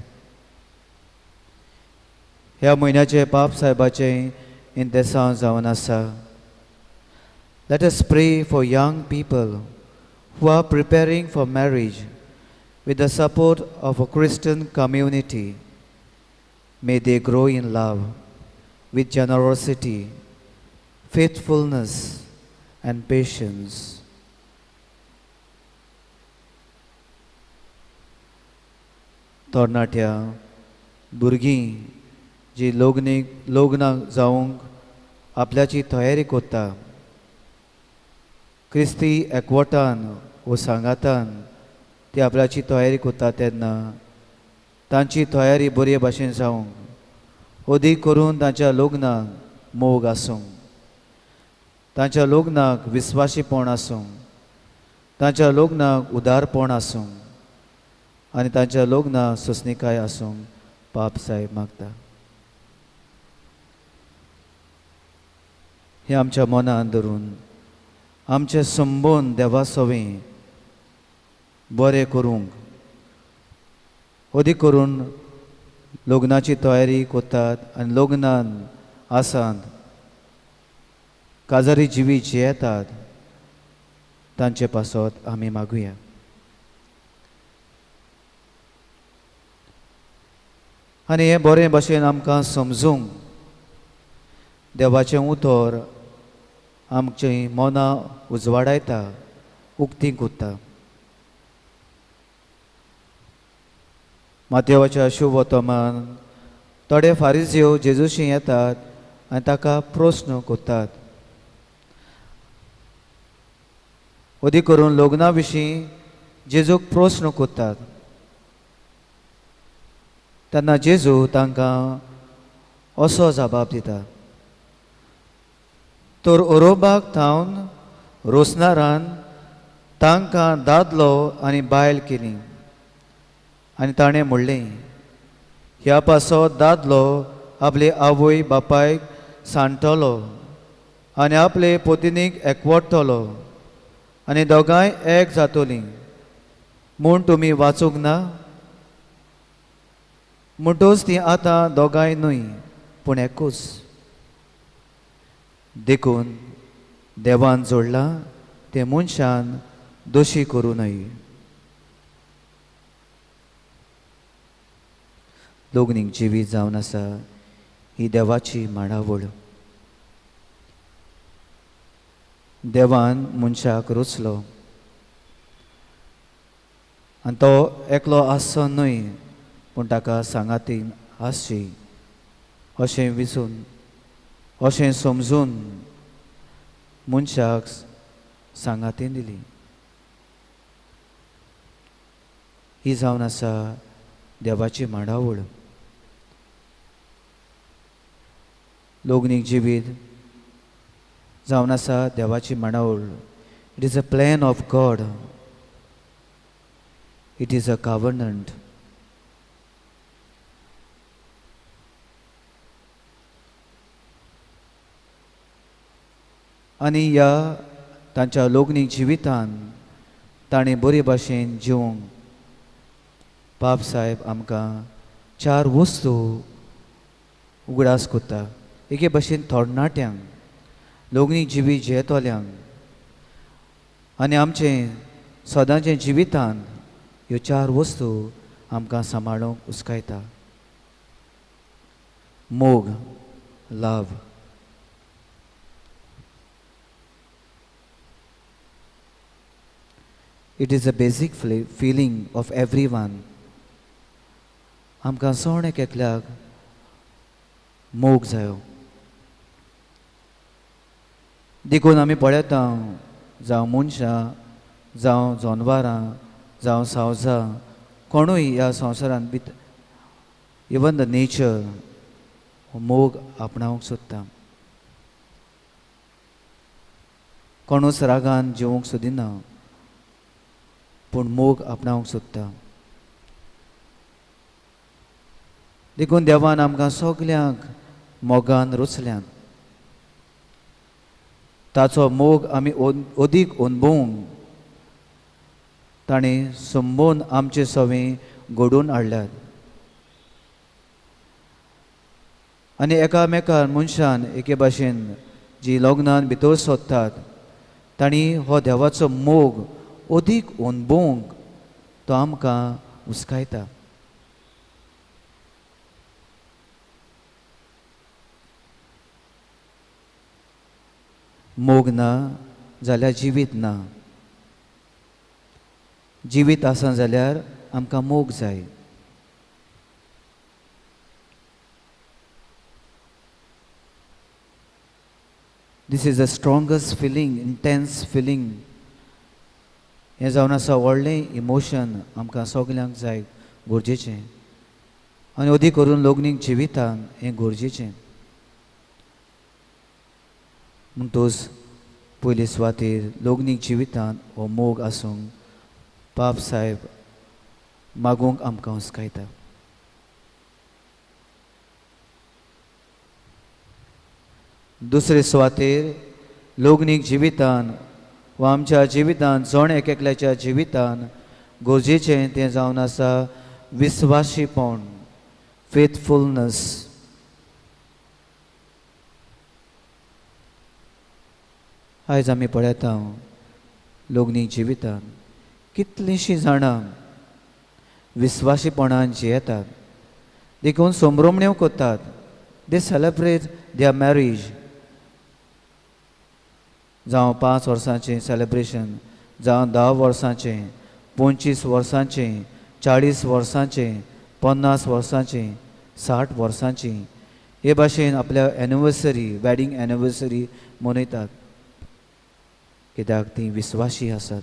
ह्या म्हयन्याचे पाप साहेबाचें इंतेसांव जावन आसा. Let us pray for young people who are preparing for marriage with the support of a Christian community. May they grow in love with generosity, faithfulness and patience. तरणाट्या भुरगीं जी लग्नाक जावंक आपल्याची तयारी करता, क्रिस्ती एकवटान व सांगातान ती आपल्याची तयारी करता तेन्ना तांची तयारी बरे भाशेन जावंक अदीक करून तांच्या लग्नाक मोग आसूंक, तांच्या लग्नाक विस्वासीपण आसूंक, तांच्या लग्नाक उदारपण आसूंक आनी तांच्या लग्नाक सोंसणीकाय आसूंक पाप साहेब मागता. हे आमच्या मनान धरून आमचे संबंद देवा सवें बरें करूंक अदीक करून लग्नाची तयारी करतात आनी लग्नान आसात काजारी जिवी जियेतात तांचे पासत आमी मागुया. आनी हे बरे भाशेन आमकां समजूंक देवाचें उतर आमचीं मनां उजवाडायता, उक्ती करता. मातेवाच्या शुभ वर्तमान थोडे फारिझेव जेजूशी येतात आनी ताका प्रस्न करतात. अदीक करून लग्ना विशीं जेजूक प्रस्न करतात तेन्ना जेजू तांकां असो जबाब दिता. तर ओरोबाक थावन रोसनारान तांकां दादलो आनी बायल केली आनी ताणें म्हणलें, ह्या पासत दादलो आपले आवय बापायक सांडटलो आनी आपले पोतिनीक एकवटतलो आनी दोगांय एक जातलीं म्हूण तुमी वाचूंक ना. म्हणटूच तीं आतां दोगांय न्हय पूण एकूच. देखून देवान जोडलां तें मनशान दोशी करूं न्हय. लग्नीक जिवीत जावन आसा ही देवाची मांडावळ. देवान मनशाक रचलो आनी तो एकलो आसचो न्हय पूण ताका सांगातीन आसची अशें विचून अशें समजून मनशाक सांगातीन दिली. ही जावन आसा देवाची मांडावळ. लोगनीक जिवीत जावन आसा देवाची मांडावळ. It is a plan of God. It is a covenant. आनी ह्या तांच्या लोगनीक जिवितान ताणें बरे भाशेन जिवंक बाब साहेब आमकां 4 वस्तू उगडास कोत्ता. एके भाशेन थोडणाट्यांक, लोगनीक जिवीत जियेतोल्यांक आनी आमचें सदांचें जिवितान ह्यो 4 वस्तू आमकां सांबाळूंक उस्कायता. मोग, लव. It is a basic feeling of everyone. आमकां सोण एकल्याक मोग जायो. देखून आमी पळयता जावं मनशां जावं जनवारां जावं सावजां कोणूय ह्या संवसारांत इवन द नेचर मोग आपणावंक सोदता. कोणूच रागान जिवंक सोदिना पूण मोग आपणावंक सोदता. देखून देवान आमकां सगल्यांक मोगान रुचल्यान ताचो मोग आमी अदीक अणभवूंक ताणें संबोवन आमचे सवें घडोवन हाडल्यात. आनी एकामेकान मनशान एके भाशेन जी लग्नान भितर सोदतात तांणी हो देवाचो मोग अदीक अणभवूंक तो आमकां उस्कायता. मोग ना जाल्यार जिवीत ना. जिवीत आसा जाल्यार आमकां मोग जाय. This is the strongest feeling, intense feeling. हें जावन आसा व्हडलें इमोशन आमकां सगल्यांक जाय गरजेचें. आनी अदी करून लोगनीक जिवितान हें गरजेचें. म्हणटूच पयले सुवातेर लोगनीक जिवितान हो मोग आसूंक बाब साहेब मागूंक आमकां उस्कायता. दुसरे सुवातेर लोगनीक जिवितान वा आमच्या जिवितान जण एकल्याच्या जिवितान गरजेचें तें जावन आसा विस्वाशीपण, फेथफुलनस. आयज आमी पळयता लोगनीक जिवितान कितलींशीं जाणां विस्वाशीपणान जियेतात. देखून संभ्रमण्यो करतात. दे सेलेब्रेट देयर मॅरेज. जावं 5 वर्सांचें सेलेब्रेशन, जावं 10 वर्सांचें, 25 वर्सांचें, 40 वर्सांचें, 50 वर्सांचें, 60 वर्सांचीं. हे भाशेन आपल्या एनिवर्सरी, वॅडींग एनिवर्सरी मनयतात. कित्याक तीं विस्वाशी आसात.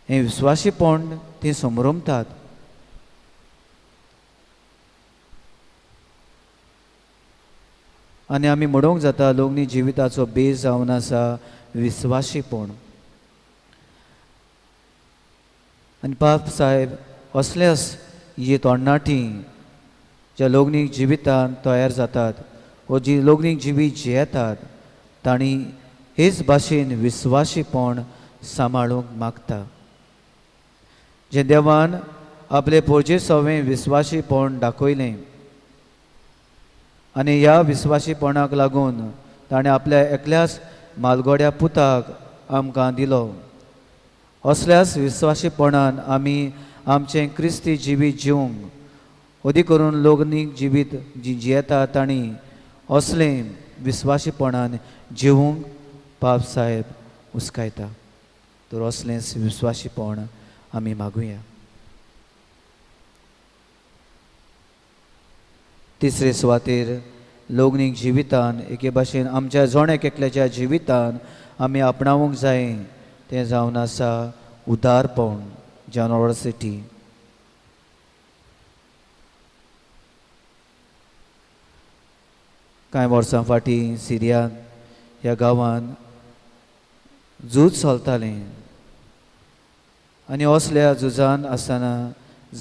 हें विस्वाशीपण तीं संभ्रमतात. आनी आमी म्हणूंक जाता लोगनी जिविताचो बेज जावन आसा विस्वाशीपण. आनी बाब साहेब असलेच ही तोंडणाटी ज्या लोगनीक जिवितान तयार जातात वो जी लोगनीक जिवीत जियेतात तांणी हेच भाशेन विस्वाशीपण सांबाळूंक मागता. जे देवान आपले पोरजे सवें विस्वाशीपण दाखयलें आनी ह्या विस्वाशीपणाक लागून ताणें आपल्या एकल्याच मालगोड्या पुताक आमकां दिलो. असल्याच विस्वाशीपणान आमी आमचें क्रिस्ती जिवीत जिवंक अदी करून लोगनीक जिवीत जी जियेता तांणी असलें विस्वाशीपणान जिवंक बाब साहेब उस्कायता. तर असलेंच विस्वाशीपण आमी मागुया. तिसरे सुवातेर लोगनीक जिवितान एके भाशेन आमच्या जोणेक एकल्याच्या जिवितान आमी आपणावंक जाय तें जावन आसा उदारपण, जनरॉसिटी. कांय वर्सां फाटीं सिरियांत ह्या गांवांत झूज चलतालें आनी असल्या झुजान आसतना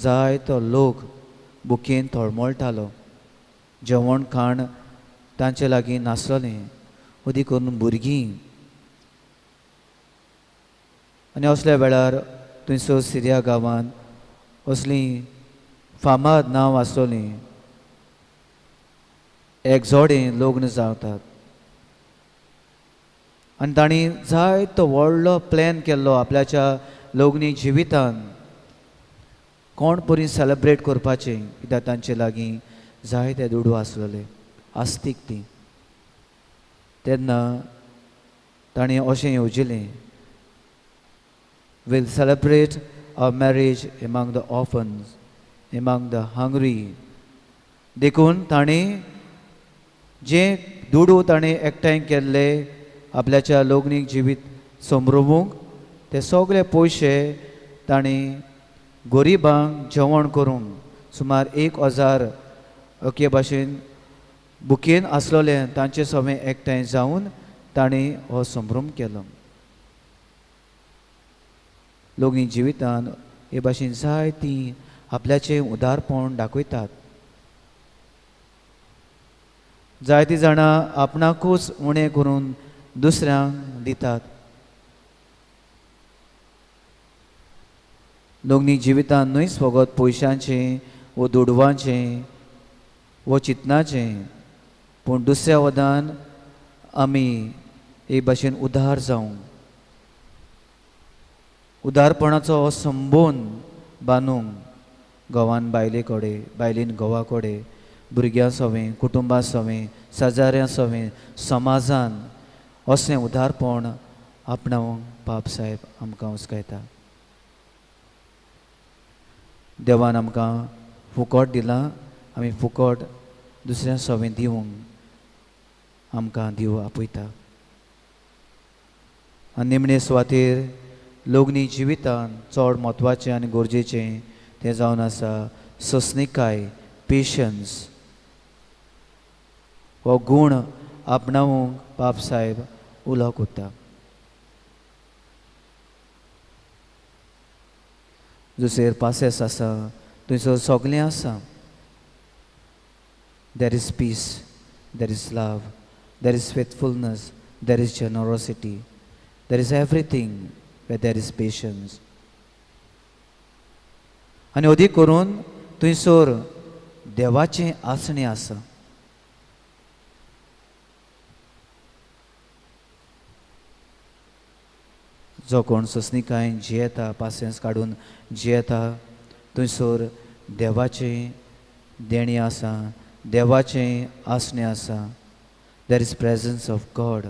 जायतो लोक बुकेन तळमळटालो. जेवण खाण तांचे लागीं नासलोलें, अदी करून भुरगीं. आनी असल्या वेळार थंयसर सिरिया गांवांत असलीं फामाद नांव आसलोलीं एक जोडें लग्न जावतात. आनी तांणी जायतो व्हडलो प्लॅन केल्लो आपल्याच्या लग्नीक जिवितान कोण परी सेलेब्रेट करपाचें, कित्याक तांचे लागीं जायते दुडू आसलेले, आस्तीक ती. तेन्ना ताणें अशें येवजिलें, we'll celebrate our marriage among the orphans, among the hungry. देखून ताणें जे दुडू ताणें एकठांय केल्ले आपल्याच्या लग्नीक जिवीत संभ्रमूंक ते सगळे पयशे ताणें गरिबांक जेवण करूंक सुमार 1000 अके भाशेन बुकेन आसलोले तांचे सगळे एकठांय जावन ताणें हो संभ्रम केलो. लग्नीक जिवितान हे भाशेन जायतीं आपल्याचें उदारपण दाखयतात. जायतीं जाणां आपणाकूच उणें करून दुसऱ्यांक दितात. लग्नीक जिवितान न्हयच फकत पयशांचें वो दुडवांचें वो चिंतनाचें, पूण दुसऱ्या वदान आमी हे भाशेन उदार जावंक, उदारपणाचो हो संबोन बांदूंक घोवान बायले कडेन, बायलेन घोवा कडेन, भुरग्यां सवें, कुटुंबा सवें, शेजाऱ्यां सवें, समाजान असलें उदारपण आपणावंक बाब साहेब आमकां उस्कायता. देवान आमकां फुकट दिलां, आमी फुकट दुसऱ्या सवें दिवंक आमकां दिव आपयता. आनी निमणे सुवातेर लग्नीक जिवितान चड म्हत्वाचें आनी गरजेचें तें जावन आसा सोंसणीकाय, पेशन्स. हो गूण आपणावंक बाब साहेब उलो कोत्ता. जशें पासेस आसा थंयसर सगलें आसा. There is peace, there is love, there is faithfulness, there is generosity, there is everything where there is patience. आनी अदीक करून थंयसर देवाचें आसणें आसा. जो कोण सोंसणीकायेन जियेता, पासियेंस काडून जियेता, थंयसर देवाचें देणें आसा, देवाचें आसणें आसा. There is presence of God.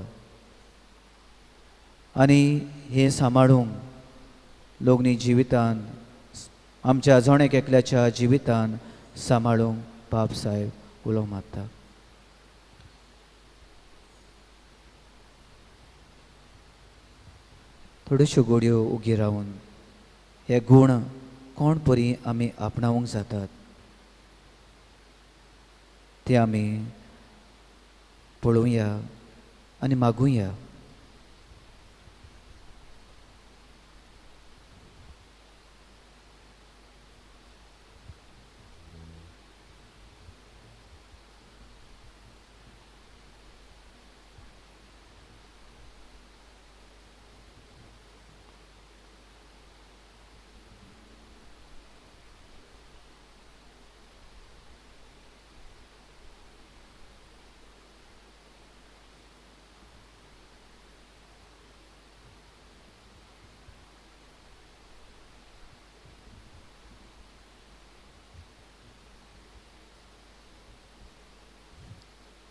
आनी हें सांबाळूंक लग्नीक जिवितान आमच्या जोणेक एकल्याच्या जिवितान सांबाळूंक बाब साहेब उलो मारता. थोड्योश्यो घडयो उगी रावन हे गूण कोण परी आमी आपणावंक जातात ते आमी पळोवया आनी मागुया.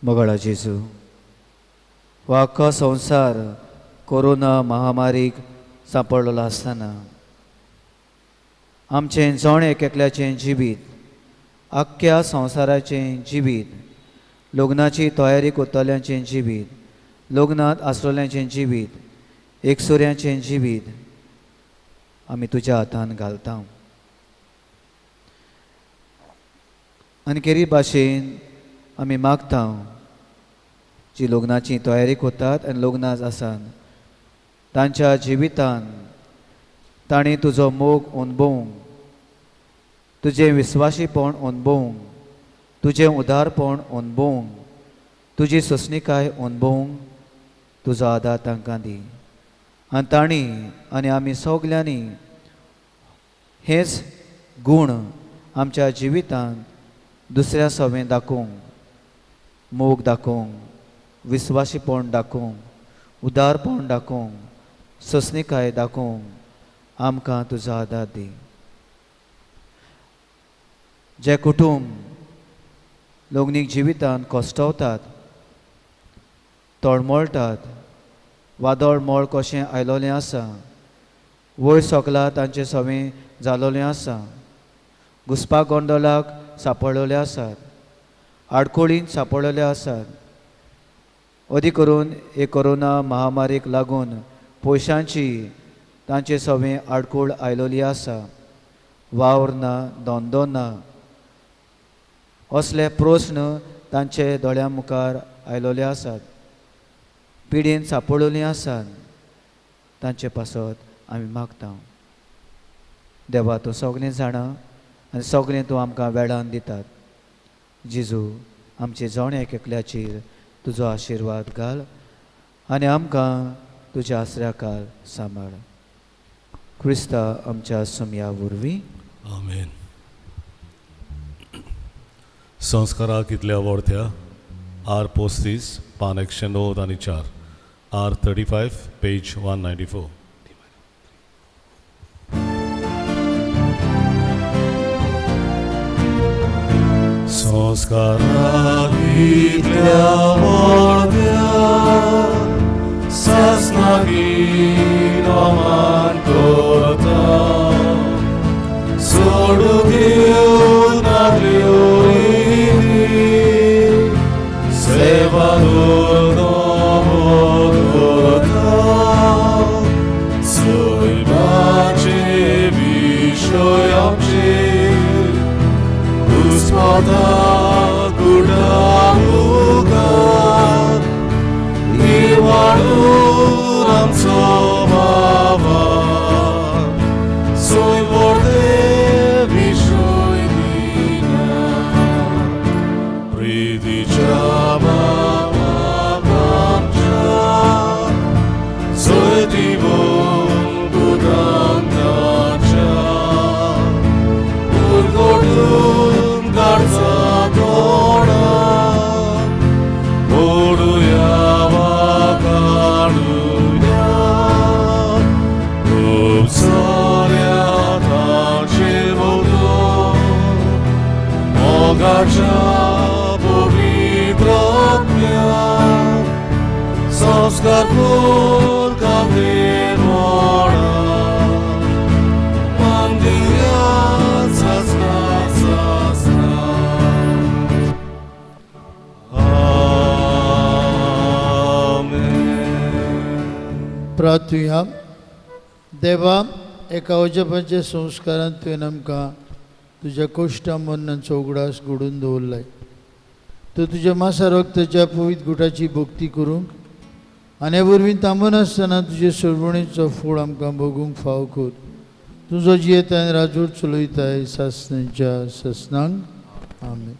मोगळा जेजू, हो आख्खो संवसार कोरोना महामारीक सांपडलेलो आसतना आमचें जण एकल्याचें जिवीत, आख्ख्या संवसाराचें जिवीत, लग्नाची तयारी करतल्यांचें जिवीत, लग्नांत आसलेल्यांचें जिवीत, एकसुऱ्यांचें जिवीत आमी तुज्या हातान घालता. आनी केरी भाशेन आमी मागता जी लग्नाची तयारी करतात आनी लग्नांत आसात तांच्या जिवितान तांणी तुजो मोग अणभवूंक, तुजें विस्वासीपण अणभवूंक, तुजें उदारपण अणभवूंक, तुजी सोंसणीकाय अणभवूंक तुजो आदार तांकां दी. आनी तांणी आनी आमी सगल्यांनी हेच गूण आमच्या जिवितांत दुसऱ्या सवें दाखोवंक, मोग दाखोवंक, विस्वासीपण दाखोवंक, उदारपण दाखोवंक, सोंसणीकाय दाखोवंक आमकां तुजो आदार दी. जे कुटुंब लग्नीक जिवितांत कोश्टवतात, तळमळटात, वादळ मोळ कशें आयलोलें आसा, वयर सकला तांचे सवें जालोलें आसा, घुसपा गोंदलाक सांपडलेले आसात, आडकोळींत सांपडलेले आसात, अदी करून हे कोरोना महामारीक लागून पयशांची तांचे सवें आडकोळ आयलोली आसा, वावर ना, धंदो ना, असले प्रस्न तांचे दोळ्यां मुखार आयलोले आसात, पिडीन सांपडलेलीं आसात. तांचे पासत आमी मागता. देवा तूं सगळें जाणा आनी सगळें तूं आमकां वेळान दितात. जेजू आमचे जण एकल्याचेर तुजो आशिर्वाद घाल आनी आमकां तुज्या आसऱ्याकार सांबाळ. क्रिस्ता आमच्या समया वरवीं. आमेन. संस्काराक इतल्या वर्त्या R35 पान 109 आनी 4, R35 पेज 194. संस्काराक इतल्या वर्त्या सासनागीर अमान करता, सोडू दिवं नागल्यो सेवा करता, सैमाचे विशय आमचे घुसपता गुडामुगार निवाडून आमचो बाबा, सोय वर्दे विशय दिना, प्रितीच्या बाबाक आमच्या सोय दिवंक गुडांताच्या उरगडून गाडचा दोडा, ओडुया वा काडुया खूब साऱ्या तांचे भोवतो मोगाच्या पवित्र आत्म्याक संस्कार कोर कांदेर मोडा, मंदिरांत सासना सासना. प्रार्थुया. देवा, एका अजबाच्या संस्कारांत तुवें आमकां तुज्या कोश्टा मरणांचो उगडास घडोवन दवरलाय. तूं तुज्या मासा रक्ताच्या पवित्र गुटाची भक्ती करूंक आनी वरवीं थांबून आसतना तुजे सरवणेचो फळ आमकां भोगूंक फाव कर. तुजो जियेताय राजवट चलयताय सासणांच्या ससनांक. आमेन.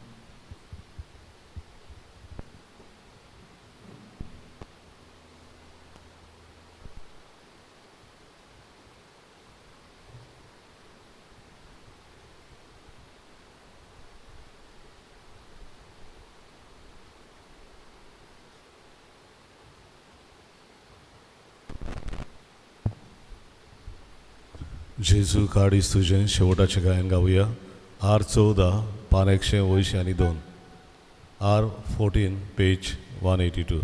जेजू काडीस तुजें शेवटाचें गायन गावया. R14 पान 182 आणि 2, R14 पेज 182.